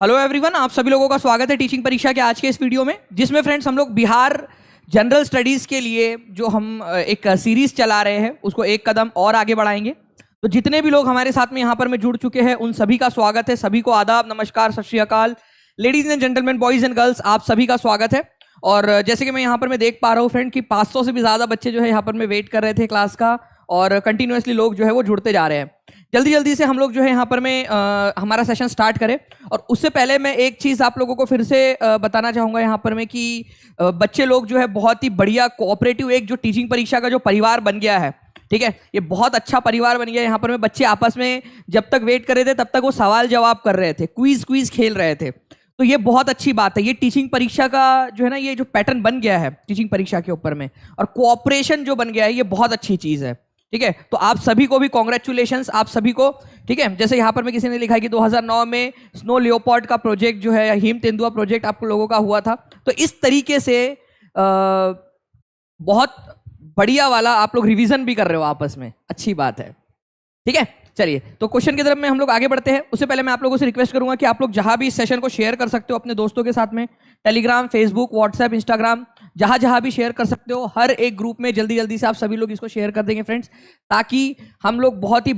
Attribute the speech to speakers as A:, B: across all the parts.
A: Hello everyone, आप सभी लोगों का स्वागत है टीचिंग परीक्षा के आज के इस वीडियो में, जिसमें फ्रेंड्स हम लोग बिहार जनरल स्टडीज़ के लिए जो हम एक सीरीज़ चला रहे हैं उसको एक कदम और आगे बढ़ाएंगे। तो जितने भी लोग हमारे साथ में यहाँ पर में जुड़ चुके हैं उन सभी का स्वागत है। सभी को आदाब, नमस्कार, सत श्री अकाल। Ladies and gentleman, boys and girls, आप सभी का स्वागत है। और जैसे कि मैं यहाँ पर मैं देख पा रहा हूँ फ्रेंड कि 500 से भी ज़्यादा बच्चे जो है यहाँ पर में वेट कर रहे थे क्लास का, और कंटिन्यूसली लोग जो है वो जुड़ते जा रहे हैं। जल्दी जल्दी से हम लोग जो है यहाँ पर में हमारा सेशन स्टार्ट करें। और उससे पहले मैं एक चीज़ आप लोगों को फिर से बताना चाहूँगा यहाँ पर में कि बच्चे लोग जो है बहुत ही बढ़िया कोऑपरेटिव एक जो टीचिंग परीक्षा का जो परिवार बन गया है, ठीक है, ये बहुत अच्छा परिवार बन गया। यहाँ पर में बच्चे आपस में जब तक वेट कर रहे थे तब तक वो सवाल जवाब कर रहे थे, क्विज खेल रहे थे। तो ये बहुत अच्छी बात है। ये टीचिंग परीक्षा का जो है ना, ये जो पैटर्न बन गया है टीचिंग परीक्षा के ऊपर में, और कोऑपरेशन जो बन गया है, ये बहुत अच्छी चीज़ है। ठीक है, तो आप सभी को भी कॉन्ग्रेचुलेशंस, आप सभी को। ठीक है, जैसे यहाँ पर में किसी ने लिखा है कि 2009 में स्नो लियोपार्ड का प्रोजेक्ट जो है, हिम तेंदुआ प्रोजेक्ट आप लोगों का हुआ था। तो इस तरीके से बहुत बढ़िया वाला आप लोग रिवीजन भी कर रहे हो आपस में, अच्छी बात है। ठीक है, चलिए तो क्वेश्चन की तरफ में हम लोग आगे बढ़ते हैं। उससे पहले मैं आप लोगों से रिक्वेस्ट करूंगा कि आप लोग जहां भी इस सेशन को शेयर कर सकते हो अपने दोस्तों के साथ में, टेलीग्राम, फेसबुक, व्हाट्सएप, इंस्टाग्राम, जहां जहां भी शेयर कर सकते हो, हर एक ग्रुप में जल्दी जल्दी से आप सभी लोग इसको शेयर कर देंगे फ्रेंड्स, ताकि हम लोग बहुत ही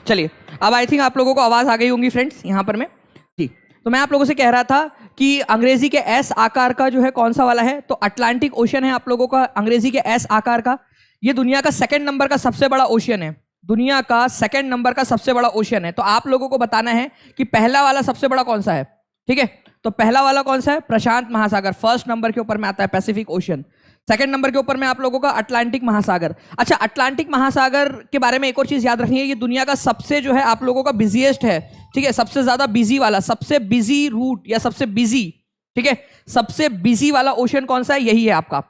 A: चलिए, अब आई थिंक आप लोगों को आवाज आ गई होंगी फ्रेंड्स यहाँ पर में जी। तो मैं आप लोगों से कह रहा था कि अंग्रेजी के एस आकार का जो है कौन सा वाला है, तो अटलांटिक ओशन है आप लोगों का अंग्रेजी के एस आकार का। ये दुनिया का सेकंड नंबर का सबसे बड़ा ओशियन है, दुनिया का सेकंड नंबर का सबसे बड़ा ओशियन है। तो आप लोगों को बताना है कि पहला वाला सबसे बड़ा कौन सा है। ठीक है, तो पहला वाला कौन सा है? प्रशांत महासागर। फर्स्ट नंबर के ऊपर में आता है पैसिफिक ओशियन। सेकंड नंबर के ऊपर में आप लोगों का अटलांटिक महासागर। अच्छा, अटलांटिक महासागर के बारे में एक और चीज याद रखनी है, ये दुनिया का सबसे जो है आप लोगों का बिजीएस्ट है। ठीक है, सबसे ज्यादा बिजी वाला, सबसे बिजी रूट या सबसे बिजी, ठीक है, सबसे बिजी वाला ओशन कौन सा है? यही है आपका।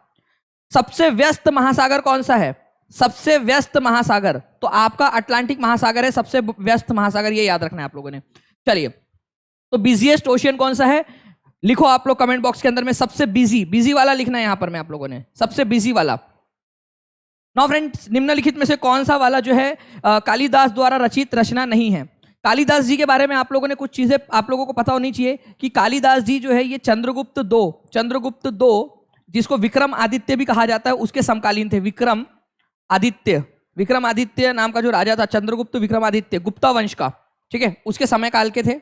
A: सबसे व्यस्त महासागर कौन सा है? सबसे व्यस्त महासागर तो आपका अटलांटिक महासागर है, सबसे व्यस्त महासागर, ये याद रखना है आप लोगों ने। चलिए, तो बिजीएस्ट ओशियन कौन सा है? लिखो आप लोग कमेंट बॉक्स के अंदर में, सबसे बिजी वाला लिखना है यहां पर में आप लोगों ने, सबसे बिजी वाला। नाउ फ्रेंड्स, निम्नलिखित में से कौन सा वाला जो है कालिदास द्वारा रचित रचना नहीं है? कालिदास जी के बारे में आप लोगों ने कुछ चीजें आप लोगों को पता होनी चाहिए कि कालिदास जी जो है ये चंद्रगुप्त दो जिसको विक्रम आदित्य भी कहा जाता है, उसके समकालीन थे। विक्रम आदित्य नाम का जो राजा था, चंद्रगुप्त विक्रमादित्य, गुप्ता वंश का, ठीक है, उसके समय काल के थे।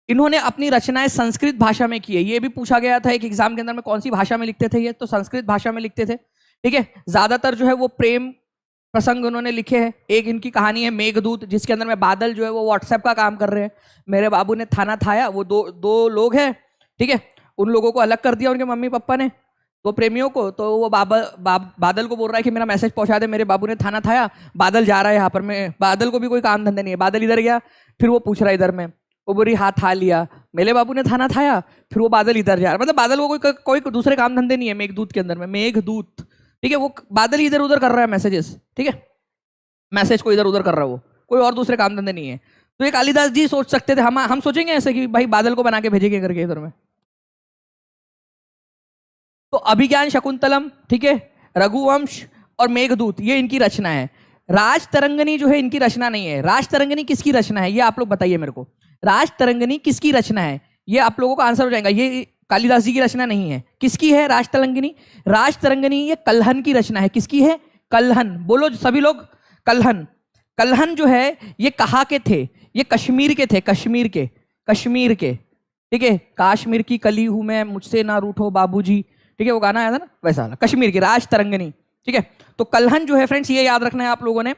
A: इन्होंने अपनी रचनाएं संस्कृत भाषा में की है। ये भी पूछा गया था एक एग्जाम के अंदर में, कौन सी भाषा में लिखते थे ये, तो संस्कृत भाषा में लिखते थे। ठीक है, ज्यादातर जो है वो प्रेम प्रसंग उन्होंने लिखे हैं। एक इनकी कहानी है मेघदूत, जिसके अंदर में बादल जो है वो व्हाट्सएप का काम कर रहे हैं। मेरे बाबू ने थाना थाया, वो दो लोग हैं, ठीक है, उन लोगों को अलग कर दिया उनके मम्मी पापा ने, दो प्रेमियों को। तो वो बादल को बोल रहा है कि मेरा मैसेज पहुंचा दे, मेरे बाबू ने थाना थाया। बादल जा रहा है यहाँ पर में, बादल को भी कोई काम धंधे नहीं है। बादल इधर गया, फिर वो पूछ रहा है इधर में, वो बोरी हाथ था लिया, मेरे बाबू ने थाना थाया, फिर वो बादल इधर जा रहा है। मतलब बादल को कोई दूसरे काम धंधे नहीं है मेघदूत के अंदर में, मेघदूत, ठीक है, वो बादल इधर उधर कर रहा है मैसेजेस, ठीक है, मैसेज को इधर उधर कर रहा है वो, कोई और दूसरे काम धंधे नहीं है। तो ये कालिदास जी सोच सकते थे, हम सोचेंगे ऐसे कि भाई बादल को बना के भेजेंगे करके इधर में। तो अभिज्ञान शकुंतलम, ठीक है, रघुवंश और मेघदूत, ये इनकी रचना है। राज तरंगनी जो है इनकी रचना नहीं है। राज तरंगनी किसकी रचना है, ये आप लोग बताइए मेरे को। राज तरंगिणी किसकी रचना है? ये आप लोगों का आंसर हो जाएगा, ये कालिदास जी की रचना नहीं है। किसकी है राज तरंगिणी? राज तरंगिणी ये कल्हन की रचना है। किसकी है? कल्हन। बोलो सभी लोग, कल्हन। कल्हन जो है ये कहाँ के थे? ये कश्मीर के थे, कश्मीर के, कश्मीर के, ठीक है। काश्मीर की कली हूं मैं, मुझसे ना रूठो बाबूजी, ठीक है, वो गाना आया था ना, वैसा वाला। कश्मीर की राज तरंगिणी, ठीक है। तो कल्हन जो है फ्रेंड्स, ये याद रखना है आप लोगों ने।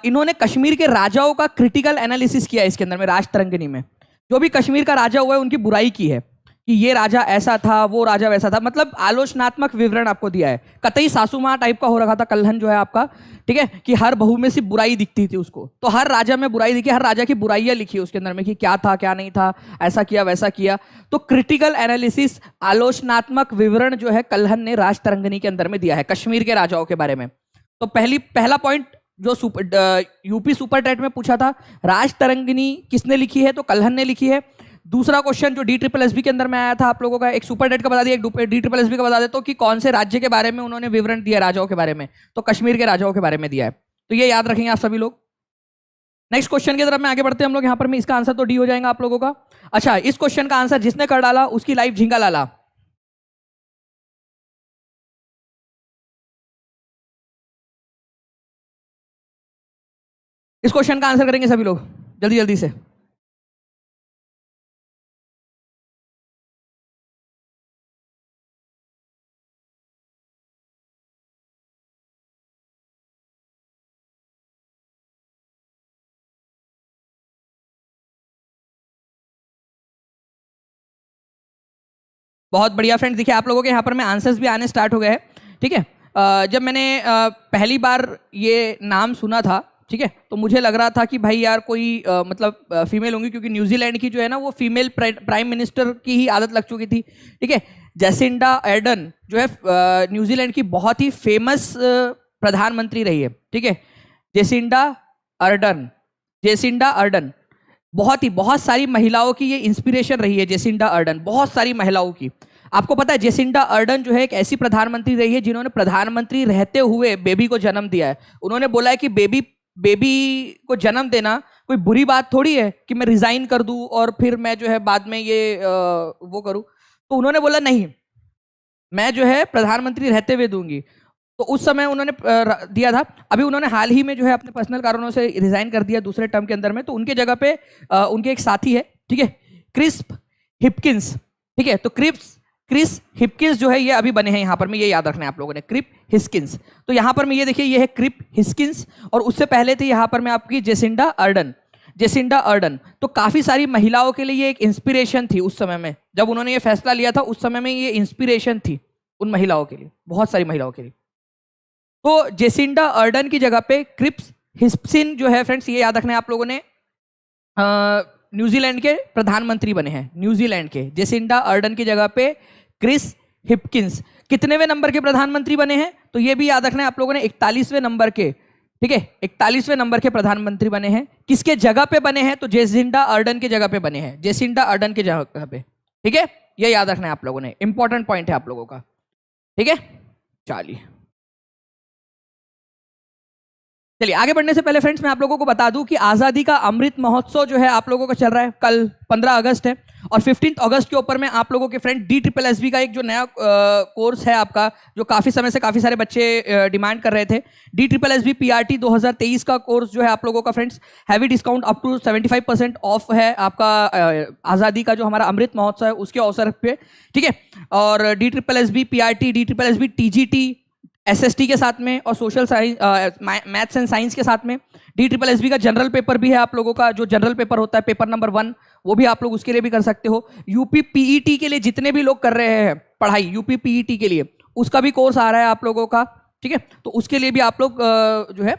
A: इन्होंने कश्मीर के राजाओं का क्रिटिकल एनालिसिस किया है इसके अंदर में, राज तरंगिणी में। जो भी कश्मीर का राजा हुआ है उनकी बुराई की है कि ये राजा ऐसा था, वो राजा वैसा था, मतलब आलोचनात्मक विवरण आपको दिया है। कतई सासू माँ टाइप का हो रखा था कल्हन जो है आपका, ठीक है, कि हर बहू में सिर्फ बुराई दिखती थी उसको। तो हर राजा में बुराई दिखी, हर राजा की बुराइयां लिखी उसके अंदर में कि क्या था क्या नहीं था, ऐसा किया वैसा किया। तो क्रिटिकल एनालिसिस, आलोचनात्मक विवरण जो है कल्हन ने राज तरंगिणी के अंदर में दिया है क्श्मीर के राजाओं के बारे में। तो पहला पॉइंट जो यूपी सुपर टेट में पूछा था, राज तरंगिणी किसने लिखी है? तो कल्हन ने लिखी है। दूसरा क्वेश्चन जो DSSB के अंदर में आया था आप लोगों का, एक सुपर टेट का बता दिया, एक DSSB का बता देता हूं कि कौन से राज्य के बारे में उन्होंने विवरण दिया राजाओं के बारे में, तो कश्मीर के राजाओं के बारे में दिया है। तो ये याद रखेंगे आप सभी लोग। नेक्स्ट क्वेश्चन की तरफ में आगे बढ़ते हैं हम लोग। यहाँ पर में इसका आंसर तो डी हो जाएगा आप लोगों का। अच्छा, इस क्वेश्चन का आंसर जिसने कर डाला उसकी लाइफ झिंगा लाला। इस क्वेश्चन का आंसर करेंगे सभी लोग जल्दी जल्दी से। बहुत बढ़िया फ्रेंड्स, देखिए आप लोगों के यहाँ पर में आंसर्स भी आने स्टार्ट हो गए हैं, ठीक है। जब मैंने पहली बार ये नाम सुना था, ठीक है, तो मुझे लग रहा था कि भाई यार कोई मतलब फीमेल होंगी, क्योंकि न्यूजीलैंड की जो है ना वो फीमेल प्राइम मिनिस्टर की ही आदत लग चुकी थी, ठीक है। जेसिंडा अर्डन जो है न्यूजीलैंड की बहुत ही फेमस प्रधानमंत्री रही है, ठीक है। जेसिंडा अर्डन, जेसिंडा अर्डन बहुत सारी महिलाओं की ये इंस्पिरेशन रही है। जेसिंडा अर्डन बहुत सारी महिलाओं की। आपको पता है जेसिंडा अर्डन जो है एक ऐसी प्रधानमंत्री रही है जिन्होंने प्रधानमंत्री रहते हुए बेबी को जन्म दिया है। उन्होंने बोला है कि बेबी को जन्म देना कोई बुरी बात थोड़ी है कि मैं रिजाइन कर दूं और फिर मैं जो है बाद में ये वो करूं। तो उन्होंने बोला नहीं, मैं जो है प्रधानमंत्री रहते हुए दूंगी। तो उस समय उन्होंने दिया था। अभी उन्होंने हाल ही में जो है अपने पर्सनल कारणों से रिजाइन कर दिया दूसरे टर्म के अंदर में। तो उनके जगह पे उनके एक साथी है, ठीक है, क्रिस हिपकिंस, ठीक है। तो क्रिस हिपकिंस जो है ये अभी बने हैं यहाँ पर में, ये याद रखना है आप लोगों ने, क्रिप हिस्किंस। तो यहाँ पर में ये देखिए, ये है क्रिप हिस्किंस, और उससे पहले थे यहाँ पर में आपकी जेसिंडा अर्डन। जेसिंडा अर्डन तो काफी सारी महिलाओं के लिए ये एक इंस्पिरेशन थी उस समय में, जब उन्होंने ये फैसला लिया था उस समय में ये इंस्पिरेशन थी उन महिलाओं के लिए, बहुत सारी महिलाओं के लिए। तो जेसिंडा अर्डन की जगह पे क्रिप्स हिस्किंस जो है फ्रेंड्स, ये याद रखना है आप लोगों ने, न्यूजीलैंड के प्रधानमंत्री बने हैं। न्यूजीलैंड के जेसिंडा अर्डन की जगह पे क्रिस हिपकिंस कितनेवें नंबर के प्रधानमंत्री बने हैं? तो ये भी याद रखना है आप लोगों ने, 41वें नंबर के, ठीक है, 41वें नंबर के प्रधानमंत्री बने हैं। किसके जगह पे बने हैं? तो जेसिंडा अर्डन की जगह पे बने हैं, जेसिंडा अर्डन की जगह पे, ठीक है। ये याद रखना है आप लोगों ने, इंपॉर्टेंट पॉइंट है आप लोगों का, ठीक है। चलिए आगे बढ़ने से पहले फ्रेंड्स मैं आप लोगों को बता दूं कि आजादी का अमृत महोत्सव जो है आप लोगों का चल रहा है। कल 15 अगस्त है और 15 अगस्त के ऊपर में आप लोगों के फ्रेंड DSSB का एक जो नया कोर्स है आपका, जो काफी समय से काफी सारे बच्चे डिमांड कर रहे थे, DSSB PRT 2023 का कोर्स जो है आप लोगों का friends heavy discount up to 75% off है आपका आजादी का जो हमारा अमृत महोत्सव है उसके अवसर पे, ठीक है। और DSSB PRT, DSSB TGT SST के साथ में और social science, maths and science के साथ में DSSB का जनरल पेपर भी है आप लोगों का, जो जनरल पेपर होता है पेपर नंबर 1, वो भी आप लोग उसके लिए भी कर सकते हो। यूपी PET के लिए जितने भी लोग कर रहे हैं पढ़ाई, यूपी PET के लिए उसका भी कोर्स आ रहा है आप लोगों का, ठीक है। तो उसके लिए भी आप लोग जो है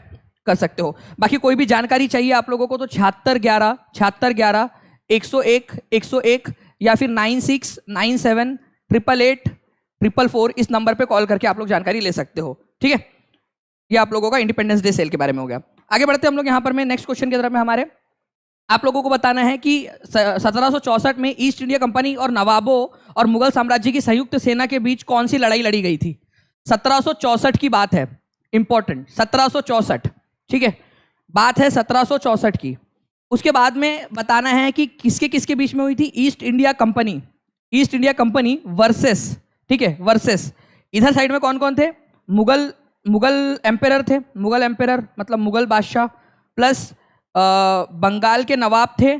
A: कर सकते हो। बाकी कोई भी जानकारी चाहिए आप लोगों को तो 7611 7611 101 101 या फिर 9697 888 444 इस नंबर पे कॉल करके आप लोग जानकारी ले सकते हो, ठीक है। ये आप लोगों का इंडिपेंडेंस डे सेल के बारे में हो गया। आगे बढ़ते हैं हम लोग यहाँ पर में नेक्स्ट क्वेश्चन की तरफ में। हमारे आप लोगों को बताना है कि 1764 में ईस्ट इंडिया कंपनी और नवाबों और मुगल साम्राज्य की संयुक्त सेना के बीच कौन सी लड़ाई लड़ी गई थी? 1764 की बात है, इंपॉर्टेंट, 1764, ठीक है, बात है 1764 की। उसके बाद में बताना है कि किसके किसके बीच में हुई थी, ईस्ट इंडिया कंपनी वर्सेस, ठीक है, वर्सेस इधर साइड में कौन कौन थे, मुगल मुगल एम्पेरर थे, मुगल एम्पेरर मतलब मुगल बादशाह, प्लस बंगाल के नवाब थे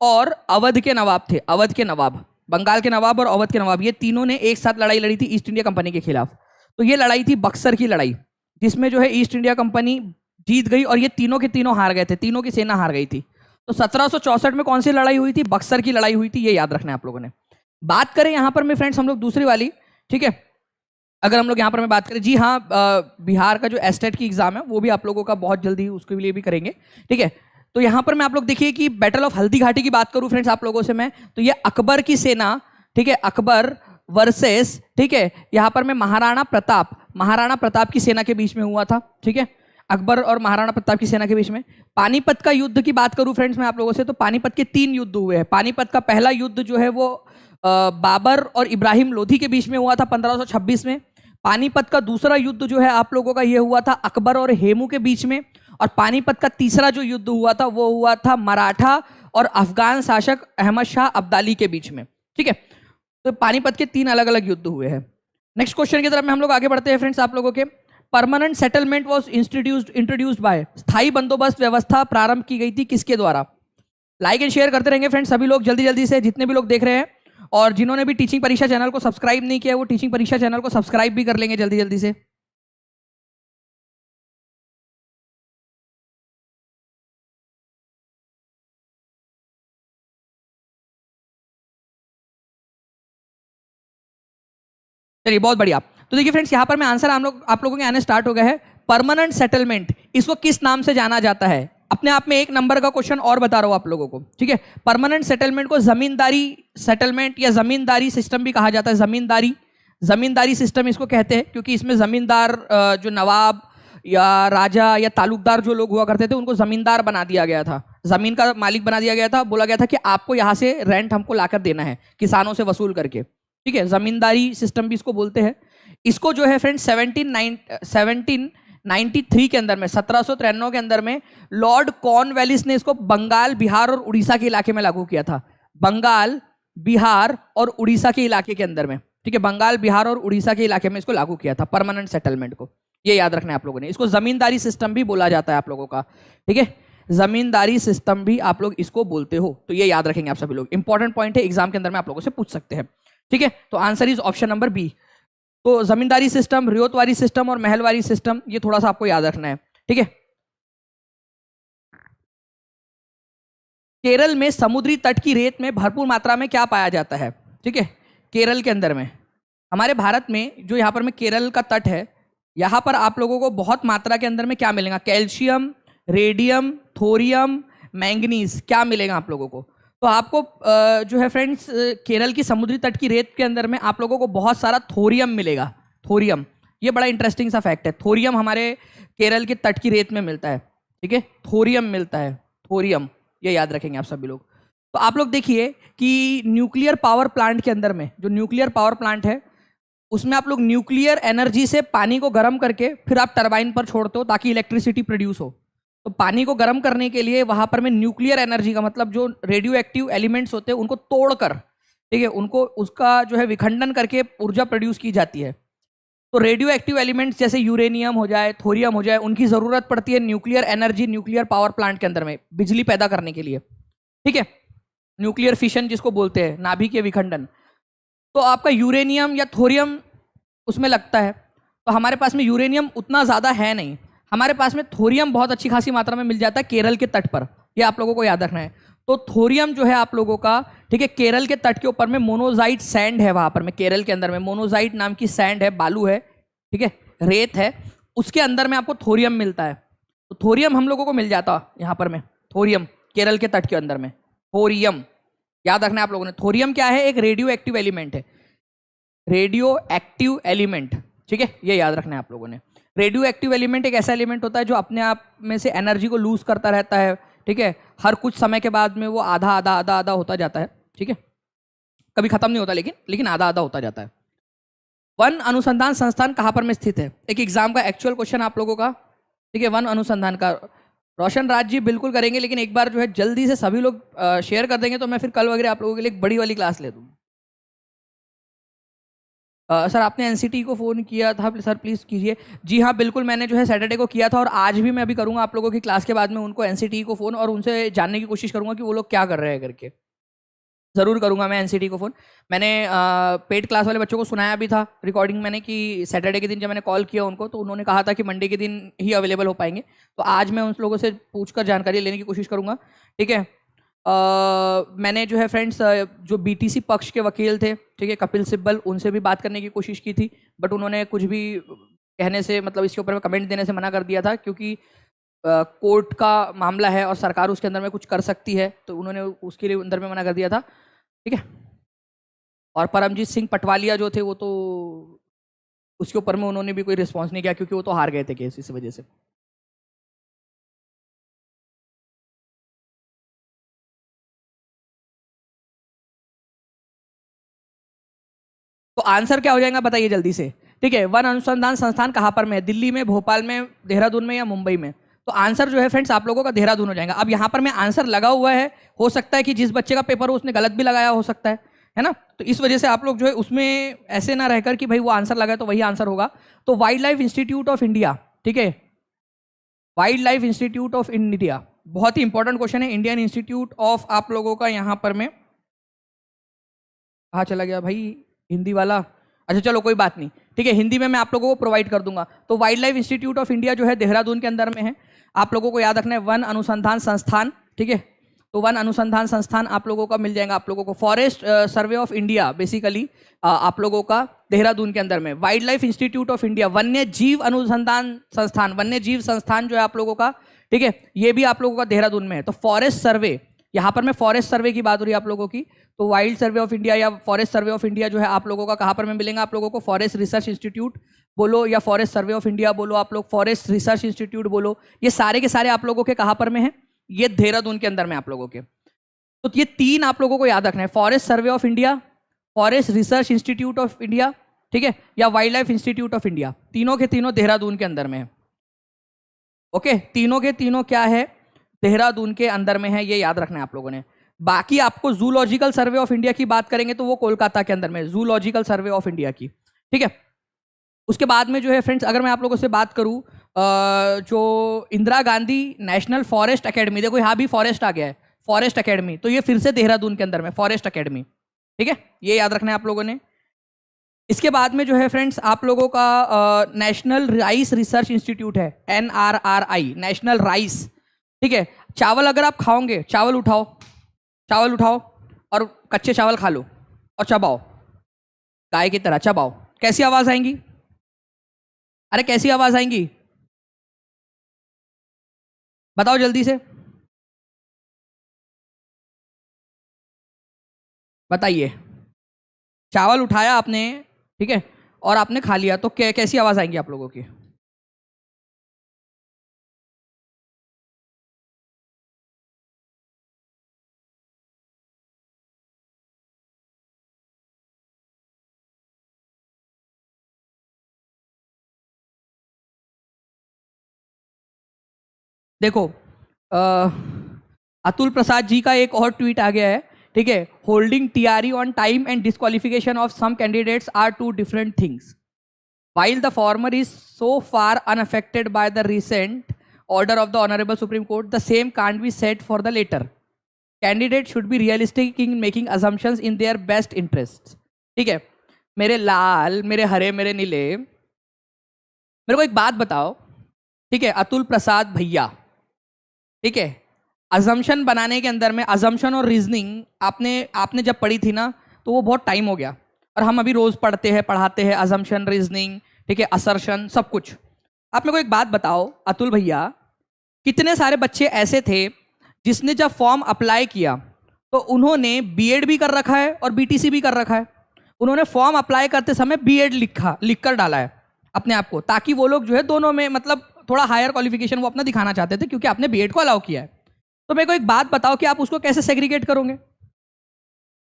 A: और अवध के नवाब थे, अवध के नवाब, बंगाल के नवाब और अवध के नवाब, ये तीनों ने एक साथ लड़ाई लड़ी थी ईस्ट इंडिया कंपनी के खिलाफ। तो ये लड़ाई थी बक्सर की लड़ाई, जिसमें जो है ईस्ट इंडिया कंपनी जीत गई और ये तीनों के तीनों हार गए थे, तीनों की सेना हार गई थी। तो 1764 में कौन सी लड़ाई हुई थी, बक्सर की लड़ाई हुई थी, ये याद रखना है आप लोगों ने। बात करें यहां पर में फ्रेंड्स हम लोग दूसरी वाली, ठीक है, अगर हम लोग यहाँ पर मैं बात करें, जी हाँ, बिहार का जो एस्टेट की एग्जाम है वो भी आप लोगों का बहुत जल्दी उसके लिए भी करेंगे, ठीक है। तो यहाँ पर मैं आप लोग देखिए कि बैटल ऑफ हल्दी घाटी की बात करूं फ्रेंड्स आप लोगों से मैं, तो ये अकबर की सेना, ठीक है, अकबर वर्सेस, ठीक है, यहाँ पर मैं महाराणा प्रताप की सेना के बीच में हुआ था, ठीक है, अकबर और महाराणा प्रताप की सेना के बीच में। पानीपत का युद्ध की बात करूं फ्रेंड्स मैं आप लोगों से, तो पानीपत के 3 युद्ध हुए हैं। पानीपत का पहला युद्ध जो है वो बाबर और इब्राहिम लोधी के बीच में हुआ था 1526 में। पानीपत का दूसरा युद्ध जो है आप लोगों का ये हुआ था अकबर और हेमू के बीच में। और पानीपत का तीसरा जो युद्ध हुआ था वो हुआ था मराठा और अफगान शासक अहमद शाह अब्दाली के बीच में, ठीक है। तो पानीपत के 3 अलग अलग युद्ध हुए हैं। नेक्स्ट क्वेश्चन की तरफ में हम लोग आगे बढ़ते हैं फ्रेंड्स आप लोगों के। Permanent settlement was introduced by, स्थायी बंदोबस्त व्यवस्था प्रारंभ की गई थी किसके द्वारा। लाइक एंड शेयर करते रहेंगे फ्रेंड्स सभी लोग जल्दी जल्दी से, जितने भी लोग देख रहे हैं, और जिन्होंने भी टीचिंग परीक्षा चैनल को सब्सक्राइब नहीं किया वो टीचिंग परीक्षा चैनल को सब्सक्राइब भी कर लेंगे जल्दी जल्दी से। चलिए बहुत बढ़िया। तो देखिए फ्रेंड्स यहाँ पर मैं आंसर आप लोगों के आने स्टार्ट हो गया है। परमानेंट सेटलमेंट, इसको किस नाम से जाना जाता है, अपने आप में 1 नंबर का क्वेश्चन और बता रहा हूं आप लोगों को, ठीक है। परमानेंट सेटलमेंट को जमींदारी सेटलमेंट या जमींदारी सिस्टम भी कहा जाता है। जमींदारी सिस्टम इसको कहते हैं क्योंकि इसमें जमींदार जो नवाब या राजा या तालुकदार जो लोग हुआ करते थे उनको जमींदार बना दिया गया था, जमीन का मालिक बना दिया गया था। बोला गया था कि आपको यहाँ से रेंट हमको लाकर देना है किसानों से वसूल करके, ठीक है। जमींदारी सिस्टम भी इसको बोलते हैं। इसको जो है फ्रेंड्स 1793 के अंदर में, 1793 के अंदर में लॉर्ड कॉर्नवालिस ने इसको बंगाल, बिहार और उड़ीसा के इलाके में लागू किया था। बंगाल, बिहार और उड़ीसा के इलाके के अंदर में, ठीक है, बंगाल, बिहार और उड़ीसा के इलाके में इसको लागू किया था परमानेंट सेटलमेंट को। ये याद रखना है आप लोगों ने। इसको जमींदारी सिस्टम भी बोला जाता है आप लोगों का, ठीक है, जमींदारी सिस्टम भी आप लोग इसको बोलते हो। तो ये याद रखेंगे आप सभी लोग, इंपॉर्टेंट पॉइंट है, एग्जाम के अंदर में आप लोगों से पूछ सकते हैं, ठीक है। तो answer is option number B. तो जमींदारी सिस्टम, रियोतवारी सिस्टम और महलवारी सिस्टम, ये थोड़ा सा आपको याद रखना है, ठीक है। केरल में समुद्री तट की रेत में भरपूर मात्रा में क्या पाया जाता है, ठीक है। केरल के अंदर में, हमारे भारत में जो यहाँ पर में केरल का तट है, यहाँ पर आप लोगों को बहुत मात्रा के अंदर में क्या मिलेगा, कैल्शियम, रेडियम, थोरियम, मैंगनीज, क्या मिलेगा आप लोगों को। तो आपको जो है फ्रेंड्स केरल की समुद्री तट की रेत के अंदर में आप लोगों को बहुत सारा थोरियम मिलेगा। थोरियम, ये बड़ा इंटरेस्टिंग सा फैक्ट है। थोरियम हमारे केरल के तट की रेत में मिलता है, ठीक है, थोरियम मिलता है, थोरियम, ये याद रखेंगे आप सभी लोग। तो आप लोग देखिए कि न्यूक्लियर पावर प्लांट के अंदर में, जो न्यूक्लियर पावर प्लांट है उसमें आप लोग न्यूक्लियर एनर्जी से पानी को गर्म करके फिर आप टरबाइन पर छोड़ते हो ताकि इलेक्ट्रिसिटी प्रोड्यूस हो। तो पानी को गर्म करने के लिए वहां पर में न्यूक्लियर एनर्जी का मतलब जो रेडियो एक्टिव एलिमेंट्स होते हैं उनको तोड़कर, ठीक है, उनको उसका जो है विखंडन करके ऊर्जा प्रोड्यूस की जाती है। तो रेडियो एक्टिव एलिमेंट्स जैसे यूरेनियम हो जाए, थोरियम हो जाए, उनकी जरूरत पड़ती है nuclear energy, nuclear power plant के अंदर में बिजली पैदा करने के लिए, ठीक है। न्यूक्लियर फिशन जिसको बोलते हैं, नाभिकीय विखंडन। तो आपका यूरेनियम या थोरियम उसमें लगता है। तो हमारे पास में यूरेनियम उतना ज़्यादा है नहीं, हमारे पास में थोरियम बहुत अच्छी खासी मात्रा में मिल जाता है केरल के तट पर, ये आप लोगों को याद रखना है। तो थोरियम जो है आप लोगों का, ठीक है, केरल के तट के ऊपर में मोनोजाइट सैंड है, वहाँ पर में केरल के अंदर में मोनोजाइट नाम की सैंड है, बालू है, ठीक है, रेत है, उसके अंदर में आपको थोरियम मिलता है। तो थोरियम हम लोगों को मिल जाता यहाँ पर में, थोरियम केरल के तट के अंदर में, थोरियम याद रखना है आप लोगों ने। थोरियम क्या है, एक रेडियो एक्टिव एलिमेंट है, रेडियो एक्टिव एलिमेंट, ठीक है, ये याद रखना है आप लोगों ने। रेडियो एक्टिव एलिमेंट एक ऐसा एलिमेंट होता है जो अपने आप में से एनर्जी को लूज करता रहता है, ठीक है, हर कुछ समय के बाद में वो आधा आधा आधा आधा होता जाता है, ठीक है, कभी खत्म नहीं होता लेकिन आधा आधा होता जाता है। वन अनुसंधान संस्थान कहाँ पर में स्थित है, एक एग्जाम का एक्चुअल क्वेश्चन आप लोगों का, ठीक है, वन अनुसंधान का रोशन राज जी बिल्कुल करेंगे, लेकिन एक बार जो है जल्दी से सभी लोग शेयर कर देंगे तो मैं फिर कल वगैरह आप लोगों के लिए एक बड़ी वाली क्लास ले दूँ। सर आपने एनसीटी को फ़ोन किया था, सर प्लीज़ कीजिए। जी हाँ, बिल्कुल मैंने जो है सैटरडे को किया था और आज भी मैं अभी करूँगा आप लोगों की क्लास के बाद में उनको एनसीटी को फ़ोन और उनसे जानने की कोशिश करूँगा कि वो लोग क्या कर रहे हैं करके। ज़रूर करूँगा मैं एनसीटी को फ़ोन। मैंने पेड क्लास वाले बच्चों को सुनाया भी था रिकॉर्डिंग मैंने कि सैटरडे के दिन जब मैंने कॉल किया उनको तो उन्होंने कहा था कि मंडे के दिन ही अवेलेबल हो पाएंगे। तो आज मैं उन लोगों से पूछकर जानकारी लेने की कोशिश करूँगा, ठीक है। मैंने जो है फ्रेंड्स जो बीटीसी पक्ष के वकील थे, ठीक है, कपिल सिब्बल, उनसे भी बात करने की कोशिश की थी, बट उन्होंने कुछ भी कहने से मतलब इसके ऊपर कमेंट देने से मना कर दिया था क्योंकि कोर्ट का मामला है और सरकार उसके अंदर में कुछ कर सकती है, तो उन्होंने उसके लिए अंदर में मना कर दिया था, ठीक है। और परमजीत सिंह पटवालिया जो थे वो तो उसके ऊपर में उन्होंने भी कोई रिस्पॉन्स नहीं किया क्योंकि वो तो हार गए थे केस इस वजह से। तो आंसर क्या हो जाएगा बताइए जल्दी से, ठीक है। वन अनुसंधान संस्थान कहाँ पर में है? दिल्ली में, भोपाल में, देहरादून में या मुंबई में? तो आंसर जो है फ्रेंड्स आप लोगों का देहरादून हो जाएगा। अब यहाँ पर में आंसर लगा हुआ है, हो सकता है कि जिस बच्चे का पेपर हो उसने गलत भी लगाया हो सकता है ना। तो इस वजह से आप लोग जो है उसमें ऐसे ना रहकर कि भाई वो आंसर लगाए तो वही आंसर होगा। तो wild life institute of India, ठीक है, wild life institute of India, बहुत ही इंपॉर्टेंट क्वेश्चन है। इंडियन इंस्टीट्यूट ऑफ आप लोगों का यहाँ पर में कहाँ चला गया भाई हिंदी वाला? अच्छा चलो कोई बात नहीं, ठीक है, हिंदी में मैं आप लोगों को प्रोवाइड कर दूंगा। तो wild life institute of India जो है देहरादून के अंदर में है। आप लोगों को याद रखना है वन अनुसंधान संस्थान, ठीक है। तो वन अनुसंधान संस्थान आप लोगों का मिल जाएगा आप लोगों को। Forest survey of India basically आप लोगों का देहरादून के अंदर में। Wild life institute of India, वन्य जीव अनुसंधान संस्थान, वन्य जीव संस्थान जो है आप लोगों का, ठीक है, ये भी आप लोगों का देहरादून में है। तो फॉरेस्ट सर्वे, यहाँ पर मैं फॉरेस्ट सर्वे की बात हो रही है आप लोगों की, तो वाइल्ड सर्वे ऑफ इंडिया या फॉरेस्ट सर्वे ऑफ इंडिया जो है आप लोगों का कहाँ पर में मिलेगा आप लोगों को? फॉरेस्ट रिसर्च इंस्टीट्यूट बोलो या फॉरेस्ट सर्वे ऑफ इंडिया बोलो, आप लोग फॉरेस्ट रिसर्च इंस्टीट्यूट बोलो, ये सारे के सारे आप लोगों के कहाँ पर में है? ये देहरादून के अंदर में आप लोगों के। तो ये तीन आप लोगों को याद रखना है, forest survey of India, forest research institute of India, ठीक है, या wild life institute of India, तीनों के तीनों देहरादून के अंदर में है। ओके, तीनों के तीनों क्या है? देहरादून के अंदर में है, ये याद रखना है आप लोगों ने। बाकी आपको जूलॉजिकल सर्वे ऑफ इंडिया की बात करेंगे तो वो कोलकाता के अंदर में, जूलॉजिकल सर्वे ऑफ इंडिया की, ठीक है। उसके बाद में जो है फ्रेंड्स अगर मैं आप लोगों से बात करूं जो Indira Gandhi national forest academy, देखो यहाँ भी फॉरेस्ट आ गया है, फॉरेस्ट एकेडमी, तो ये फिर से देहरादून के अंदर में फॉरेस्ट एकेडमी, ठीक है, ये याद रखना है आप लोगों ने। इसके बाद में जो है फ्रेंड्स आप लोगों का नेशनल राइस रिसर्च इंस्टीट्यूट है, NRRI, नेशनल राइस, ठीक है। चावल अगर आप खाओगे, चावल उठाओ, चावल उठाओ और कच्चे चावल खा लो और चबाओ, गाय की तरह चबाओ, कैसी आवाज आएंगी? अरे कैसी आवाज आएंगी बताओ जल्दी से, बताइए। चावल उठाया आपने, ठीक है, और आपने खा लिया तो कैसी आवाज आएंगी आप लोगों की? देखो अतुल प्रसाद जी का एक और ट्वीट आ गया है, ठीक है, holding TRE on time and disqualification of some candidates are two different things. While the former is so far unaffected by the recent order of the Honorable Supreme Court, the same can't be said for the later. Candidates should be realistic in making assumptions in their best interests. ठीक है, मेरे लाल, मेरे हरे, मेरे नीले, मेरे को एक बात बताओ, ठीक है, अतुल प्रसाद भैया, ठीक है, अजम्पशन बनाने के अंदर में अजम्पशन और रीजनिंग आपने आपने जब पढ़ी थी ना तो वो बहुत टाइम हो गया और हम अभी रोज पढ़ते हैं, पढ़ाते हैं अजम्पशन, रीजनिंग, ठीक है, असर्शन, सब कुछ। आप मेरे को एक बात बताओ अतुल भैया, कितने सारे बच्चे ऐसे थे जिसने जब फॉर्म अप्लाई किया तो उन्होंने बीएड भी कर रखा है और बीटीसी भी कर रखा है, उन्होंने फॉर्म अप्लाई करते समय बीएड लिख कर डाला है अपने आप को, ताकि वो लोग जो है दोनों में मतलब थोड़ा हायर क्वालिफिकेशन वो अपना दिखाना चाहते थे क्योंकि आपने बीएड को अलाउ किया है। तो मेरे को एक बात बताओ कि आप उसको कैसे सेग्रीगेट करोगे?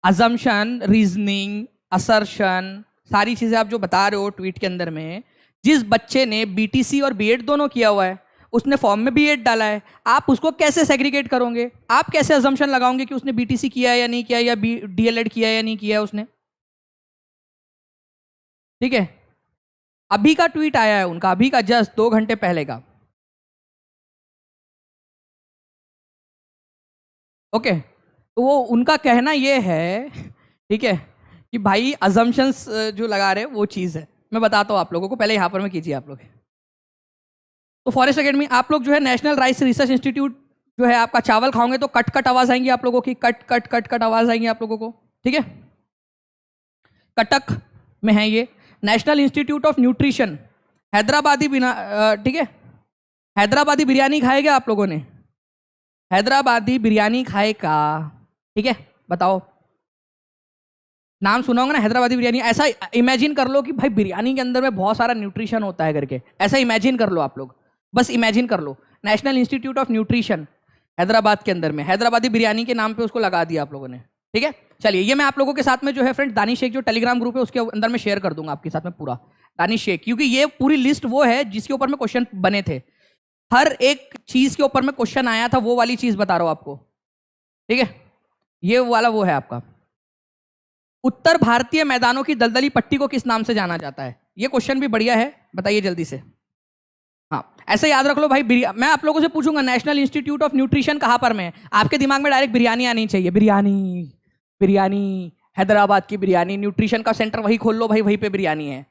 A: अजम्पशन, रीजनिंग, असर्शन, सारी चीजें आप जो बता रहे हो ट्वीट के अंदर में, जिस बच्चे ने बीटीसी और बीएड दोनों किया हुआ है उसने फॉर्म में B.Ed डाला है, आप उसको कैसे सेग्रीगेट करोगे? आप कैसे अजम्पशन लगाओगे कि उसने BTC किया है या नहीं किया, या DLED किया है या नहीं किया है उसने? ठीक है, अभी का ट्वीट आया है उनका, अभी का जस्ट 2 घंटे पहले का। ओके, तो वो उनका कहना ये है, ठीक है, कि भाई अजम्पशंस जो लगा रहे हैं वो चीज़ है। मैं बताता हूँ आप लोगों को, पहले यहाँ पर मैं कीजिए आप लोग। तो फॉरेस्ट अकेडमी आप लोग जो है नेशनल राइस रिसर्च इंस्टीट्यूट जो है, आपका चावल खाओगे तो कट कट आवाज आएंगी आप लोगों की, कट कट कट कट आवाज आएंगी आप लोगों को, ठीक है। कटक में है ये, national Institute of nutrition, Hyderabadi बिना, ठीक है। हैदराबादी बिरयानी खाएगा आप लोगों ने? हैदराबादी बिरयानी खाएगा, ठीक है, बताओ। नाम सुना होगा ना हैदराबादी बिरयानी। ऐसा इमेजिन कर लो कि भाई बिरयानी के अंदर में बहुत सारा न्यूट्रिशन होता है करके, ऐसा इमेजिन कर लो आप लोग, बस इमेजिन कर लो। National Institute of Nutrition Hyderabad के अंदर में, हैदराबादी बिरयानी के नाम पे उसको लगा दिया आप लोगों ने, ठीक है। चलिए, ये मैं आप लोगों के साथ में जो है फ्रेंड दानिश शेख जो टेलीग्राम ग्रुप है उसके अंदर में शेयर कर दूंगा आपके साथ में पूरा दानिश शेख, क्योंकि ये पूरी लिस्ट वो है जिसके ऊपर में क्वेश्चन बने थे। हर एक चीज के ऊपर में क्वेश्चन आया था, वो वाली चीज बता रहा हूं आपको, ठीक है। ये वाला वो है आपका। उत्तर भारतीय मैदानों की दलदली पट्टी को किस नाम से जाना जाता है? ये क्वेश्चन भी बढ़िया है, बताइए जल्दी से। हाँ, ऐसे याद रख लो भाई। मैं आप लोगों से पूछूंगा नेशनल इंस्टीट्यूट ऑफ न्यूट्रिशन कहां पर में है, आपके दिमाग में डायरेक्ट बिरयानी आनी चाहिए। बिरयानी, बिरयानी, हैदराबाद की बिरयानी, न्यूट्रिशन का सेंटर वही खोल लो भाई, वहीं पे बिरयानी है,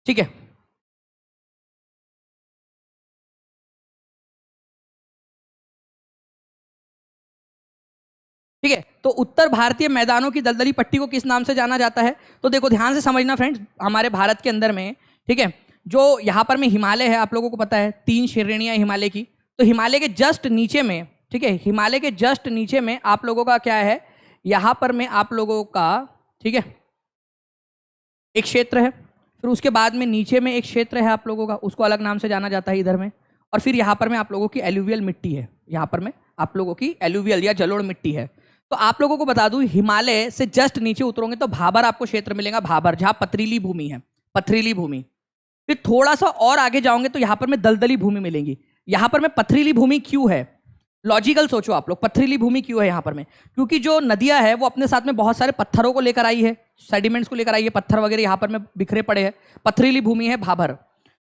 A: ठीक है। ठीक है, तो उत्तर भारतीय मैदानों की दलदली पट्टी को किस नाम से जाना जाता है? तो देखो ध्यान से समझना फ्रेंड्स, हमारे भारत के अंदर में, ठीक है, जो यहाँ पर में हिमालय है, आप लोगों को पता है 3 श्रेणियां हिमालय की। तो हिमालय के जस्ट नीचे में, ठीक है, हिमालय के जस्ट नीचे में आप लोगों का क्या है, यहाँ पर में आप लोगों का, ठीक है, एक क्षेत्र है। फिर उसके बाद में नीचे में एक क्षेत्र है आप लोगों का, उसको अलग नाम से जाना जाता है इधर में। और फिर यहाँ पर में आप लोगों की एलुवियल मिट्टी है, यहाँ पर में आप लोगों की एलुवियल या जलोढ़ मिट्टी है। तो आप लोगों को बता दूं, हिमालय से जस्ट नीचे उतरोगे तो भाबर आपको क्षेत्र मिलेगा, भाबर, जहां पथरीली भूमि है, पथरीली भूमि। फिर थोड़ा सा और आगे जाओगे तो यहां पर में दलदली भूमि मिलेगी। यहां पर में पथरीली भूमि क्यों है? लॉजिकल सोचो आप लोग, पथरीली भूमि क्यों है यहां पर में? क्योंकि जो नदियां है वो अपने साथ में बहुत सारे पत्थरों को लेकर आई है, सेडिमेंट्स को लेकर आई है, पत्थर वगैरह यहां पर में बिखरे पड़े हैं, पथरीली भूमि है भाबर।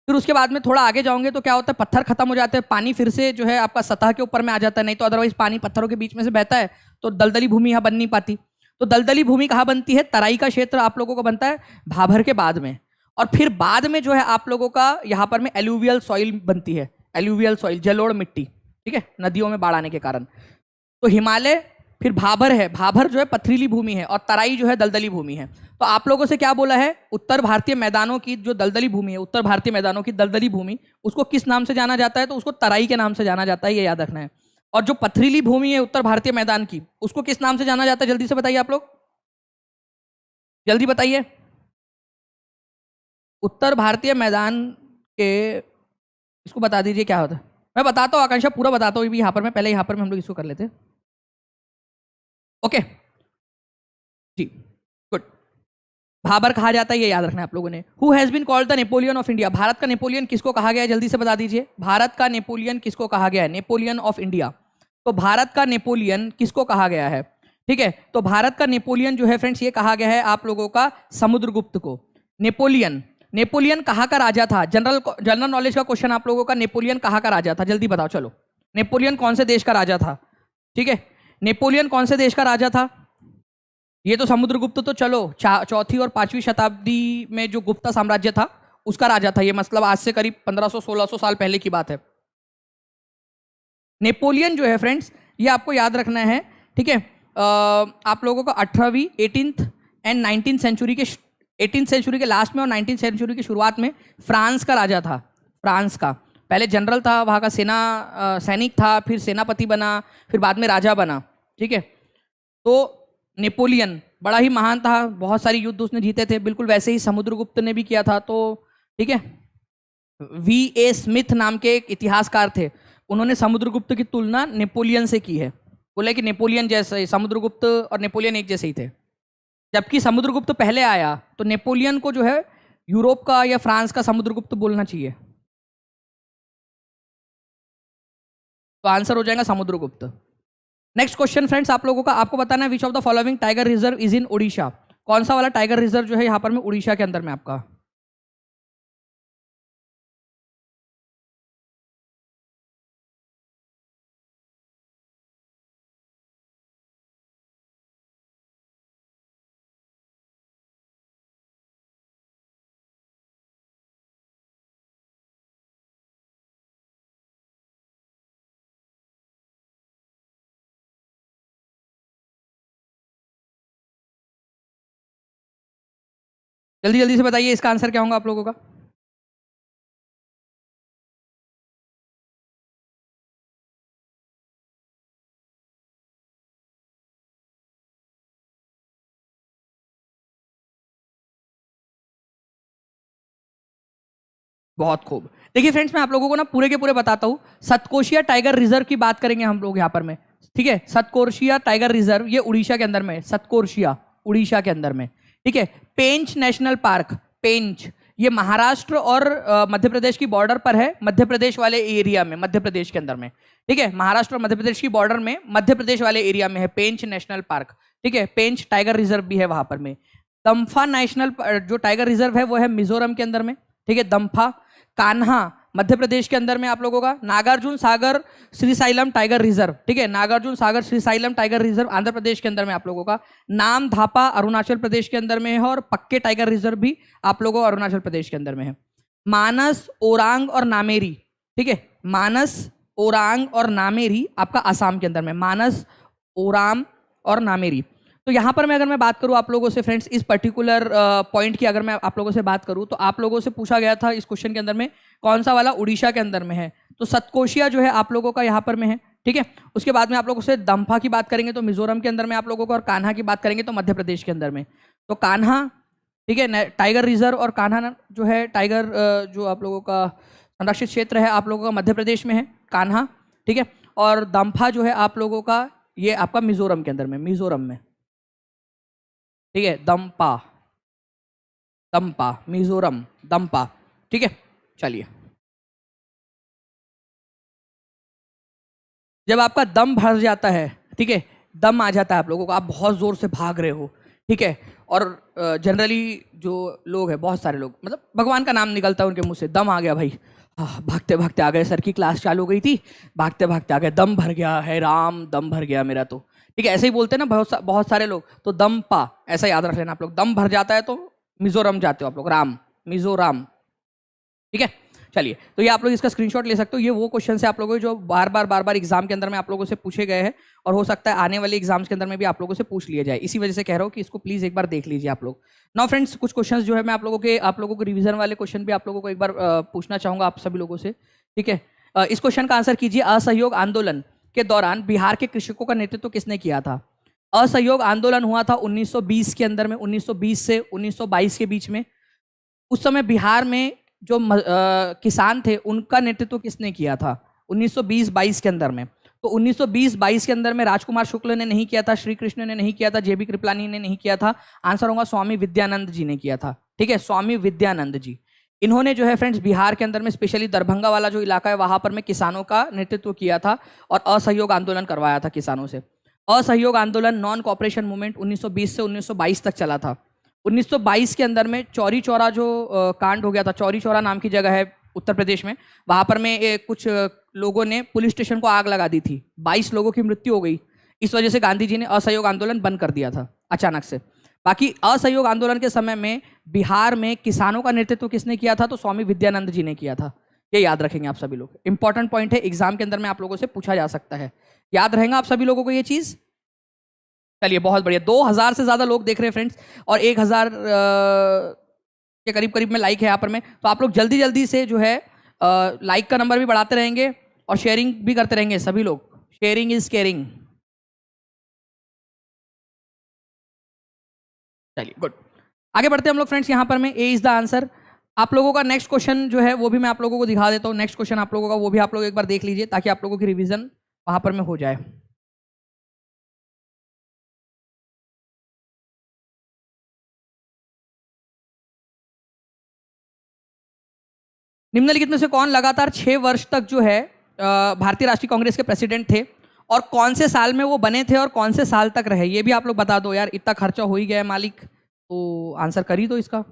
A: फिर उसके बाद में थोड़ा आगे जाओगे तो क्या होता है, पत्थर खत्म हो जाते हैं, पानी फिर से जो है आपका सतह के ऊपर में आ जाता है, नहीं तो अदरवाइज पानी पत्थरों के बीच में से बहता है, तो दलदली भूमि यहाँ बन नहीं पाती। तो दलदली भूमि कहाँ बनती है? तराई का क्षेत्र आप लोगों को बनता है भाभर के बाद में। और फिर बाद में जो है आप लोगों का यहाँ पर में एलुवियल सॉइल बनती है, एलुवियल सॉइल, जलोढ़ मिट्टी, ठीक है, नदियों में बाढ़ आने के कारण। तो हिमालय, फिर भाभर है, भाभर जो है पथरीली भूमि है, और तराई जो है दलदली भूमि है। तो आप लोगों से क्या बोला है, उत्तर भारतीय मैदानों की जो दलदली भूमि है, उत्तर भारतीय मैदानों की दलदली भूमि, उसको किस नाम से जाना जाता है? तो उसको तराई के नाम से जाना जाता है, ये याद रखना है। और जो पथरीली भूमि है उत्तर भारतीय मैदान की, उसको किस नाम से जाना जाता है? जल्दी से बताइए आप लोग, जल्दी बताइए। उत्तर भारतीय मैदान के, इसको बता दीजिए क्या होता है। मैं बताता हूँ आकांक्षा, पूरा बताता हूँ यहाँ पर मैं, पहले यहाँ पर हम लोग इसको कर लेते हैं, ओके जी, गुड। भाबर कहा जाता है, ये याद रखना है आप लोगों ने। Who has been called the Napoleon of India? Bharat का नेपोलियन किसको कहा गया है? जल्दी से बता दीजिए, भारत का नेपोलियन किसको कहा गया है? Napoleon of India. तो भारत का नेपोलियन किसको कहा गया है? ठीक है, तो भारत का नेपोलियन जो है फ्रेंड्स, ये कहा गया है आप लोगों का समुद्रगुप्त को। नेपोलियन, नेपोलियन कहाँ का राजा था? जनरल नॉलेज का क्वेश्चन आप लोगों का, नेपोलियन कहाँ का राजा था? जल्दी बताओ, चलो। नेपोलियन कौन से देश का राजा था? ठीक है, नेपोलियन कौन से देश का राजा था? ये तो समुद्रगुप्त तो चलो 4वीं और 5वीं शताब्दी में जो गुप्ता साम्राज्य था उसका राजा था, ये मतलब आज से करीब 1500-1600 साल पहले की बात है। नेपोलियन जो है फ्रेंड्स, ये आपको याद रखना है, ठीक है। आप लोगों का 18वीं, 18th एंड 19th सेंचुरी के, 18th सेंचुरी के लास्ट में और 19th सेंचुरी की शुरुआत में फ्रांस का राजा था। फ्रांस का पहले जनरल था, वहाँ का सैनिक था, फिर सेनापति बना, फिर बाद में राजा बना, ठीक है। तो नेपोलियन बड़ा ही महान था, बहुत सारी युद्ध उसने जीते थे, बिल्कुल वैसे ही समुद्रगुप्त ने भी किया था। तो ठीक है, V.A. स्मिथ नाम के एक इतिहासकार थे, उन्होंने समुद्रगुप्त की तुलना नेपोलियन से की है, बोले कि नेपोलियन जैसे, समुद्रगुप्त और नेपोलियन एक जैसे ही थे। जबकि समुद्रगुप्त पहले आया तो नेपोलियन को जो है यूरोप का या फ्रांस का समुद्रगुप्त बोलना चाहिए? तो आंसर हो जाएगा समुद्रगुप्त। नेक्स्ट क्वेश्चन फ्रेंड्स आप लोगों का, आपको बताना है which of the following tiger reserve is in Odisha. कौन सा वाला टाइगर रिजर्व जो है यहाँ पर में उड़ीसा के अंदर में आपका? जल्दी जल्दी से बताइए इसका आंसर क्या होगा आप लोगों का? बहुत खूब। देखिए फ्रेंड्स, मैं आप लोगों को ना पूरे के पूरे बताता हूँ। सतकोशिया टाइगर रिजर्व की बात करेंगे हम लोग यहाँ पर में, ठीक है। सतकोशिया टाइगर रिजर्व ये उड़ीसा के अंदर में है, सतकोशिया उड़ीसा के अंदर में, ठीक है। पेंच नेशनल पार्क, पेंच, ये महाराष्ट्र और मध्य प्रदेश की बॉर्डर पर है, मध्य प्रदेश वाले एरिया में, मध्य प्रदेश के अंदर में, ठीक है। महाराष्ट्र और मध्य प्रदेश की बॉर्डर में मध्य प्रदेश वाले एरिया में है पेंच नेशनल पार्क, ठीक है। पेंच टाइगर रिजर्व भी है वहां पर में। दम्फा नेशनल जो टाइगर रिजर्व है वो है मिजोरम के अंदर में, ठीक है। दम्फा, कान्हा मध्य प्रदेश के अंदर में आप लोगों का, नागार्जुन सागर श्रीसाइलम टाइगर रिजर्व, ठीक है। नागार्जुन सागर श्रीसाइलम टाइगर रिजर्व आंध्र प्रदेश के अंदर में आप लोगों का, नाम धापा अरुणाचल प्रदेश के अंदर में है, और पक्के टाइगर रिजर्व भी आप लोगों को अरुणाचल प्रदेश के अंदर में है। मानस, ओरांग और नामेरी, ठीक है। मानस, ओरांग और नामेरी आपका आसाम के अंदर में, मानस, ओराम और नामेरी। तो यहाँ पर मैं अगर मैं बात करूँ आप लोगों से फ्रेंड्स, इस पर्टिकुलर पॉइंट की अगर मैं आप लोगों से बात करूँ, तो आप लोगों से पूछा गया था इस क्वेश्चन के अंदर में कौन सा वाला उड़ीसा के अंदर में है, तो सतकोशिया जो है आप लोगों का यहाँ पर में है, ठीक है। उसके बाद में आप लोगों से दम्फा की बात करेंगे तो मिजोरम के अंदर में आप लोगों को, और कान्हा की बात करेंगे तो मध्य प्रदेश के अंदर में। तो कान्हा, ठीक है, टाइगर रिजर्व, और कान्हा जो है टाइगर जो आप लोगों का संरक्षित क्षेत्र है आप लोगों का मध्य प्रदेश में है, कान्हा, ठीक है। और दम्फा जो है आप लोगों का ये आपका मिजोरम के अंदर में, मिजोरम में, ठीक है। दम्पा, दम्पा, मिजोरम, दम्पा, ठीक है। चलिए, जब आपका दम भर जाता है, ठीक है, दम आ जाता है आप लोगों को, आप बहुत जोर से भाग रहे हो, ठीक है, और जनरली जो लोग हैं, बहुत सारे लोग, मतलब भगवान का नाम निकलता है उनके मुंह से, दम आ गया भाई, भागते भागते आ गए, सर की क्लास चालू हो गई थी, भागते भागते आ गए, दम भर गया है राम, दम भर गया मेरा, तो ठीक है, ऐसे ही बोलते हैं ना बहुत सारे लोग, तो दम पा, ऐसा याद रख लेना आप लोग, दम भर जाता है तो मिजोरम जाते हो आप लोग, राम, मिजोरम, ठीक है। चलिए, तो ये आप लोग इसका स्क्रीनशॉट ले सकते हो। ये वो क्वेश्चन है आप लोगों के जो बार बार एग्जाम के अंदर में आप लोगों से पूछे गए हैं, और हो सकता है आने वाले एग्जाम्स के अंदर में भी आप लोगों से पूछ लिया जाए, इसी वजह से कह रहा हूँ कि इसको प्लीज एक बार देख लीजिए आप लोग। नाउ फ्रेंड्स, कुछ क्वेश्चंस जो है मैं आप लोगों को रिवीजन वाले क्वेश्चन भी आप लोगों को एक बार पूछना चाहूंगा आप सभी लोगों से, ठीक है। इस क्वेश्चन का आंसर कीजिए, असहयोग आंदोलन के दौरान बिहार के कृषकों का नेतृत्व किसने किया था? असहयोग आंदोलन हुआ था 1920 के अंदर में, 1920 से 1922 के बीच में। उस समय बिहार में जो किसान थे उनका नेतृत्व किसने किया था 1920-22 के अंदर में? तो 1920-22 के अंदर में राजकुमार शुक्ल ने नहीं किया था, श्री कृष्ण ने नहीं किया था, जेबी कृपलानी ने नहीं किया था, आंसर होगा स्वामी विद्यानंद जी ने किया था, ठीक है, स्वामी विद्यानंद जी। इन्होंने जो है फ्रेंड्स बिहार के अंदर में स्पेशली दरभंगा वाला जो इलाका है वहां पर में किसानों का नेतृत्व किया था और असहयोग आंदोलन करवाया था किसानों से। असहयोग आंदोलन नॉन कॉपरेशन मूवमेंट 1920 से 1922 तक चला था। 1922 के अंदर में चौरी चौरा जो कांड हो गया था, चौरी चौरा नाम की जगह है उत्तर प्रदेश में, वहां पर में कुछ लोगों ने पुलिस स्टेशन को आग लगा दी थी, 22 लोगों की मृत्यु हो गई। इस वजह से गांधी जी ने असहयोग आंदोलन बंद कर दिया था अचानक से। बाकी असहयोग आंदोलन के समय में बिहार में किसानों का नेतृत्व किसने किया था? तो स्वामी विद्यानंद जी ने किया था। ये याद रखेंगे आप सभी लोग, इंपॉर्टेंट पॉइंट है, एग्जाम के अंदर में आप लोगों से पूछा जा सकता है, याद रहेगा आप सभी लोगों को ये चीज। चलिए, बहुत बढ़िया, 2000 से ज्यादा लोग देख रहे हैं फ्रेंड्स, और 1000 के करीब करीब में लाइक है यहाँ पर में। तो आप लोग जल्दी जल्दी से जो है लाइक का नंबर भी बढ़ाते रहेंगे और शेयरिंग भी करते रहेंगे सभी लोग, शेयरिंग इज केयरिंग। चलिए, गुड, आगे बढ़ते हैं हम लोग फ्रेंड्स। यहाँ पर में ए इज द आंसर। आप लोगों का नेक्स्ट क्वेश्चन जो है वो भी मैं आप लोगों को दिखा देता हूँ। नेक्स्ट क्वेश्चन आप लोगों का वो भी आप लोग एक बार देख लीजिए ताकि आप लोगों की रिवीजन वहां पर में हो जाए। निम्नलिखित में से कौन लगातार 6 वर्ष तक जो है भारतीय राष्ट्रीय कांग्रेस के प्रेसिडेंट थे और कौन से साल में वो बने थे और कौन से साल तक रहे, ये भी आप लोग बता दो यार, इतना खर्चा हो ही गया है मालिक, तो आंसर कर ही दो इसका।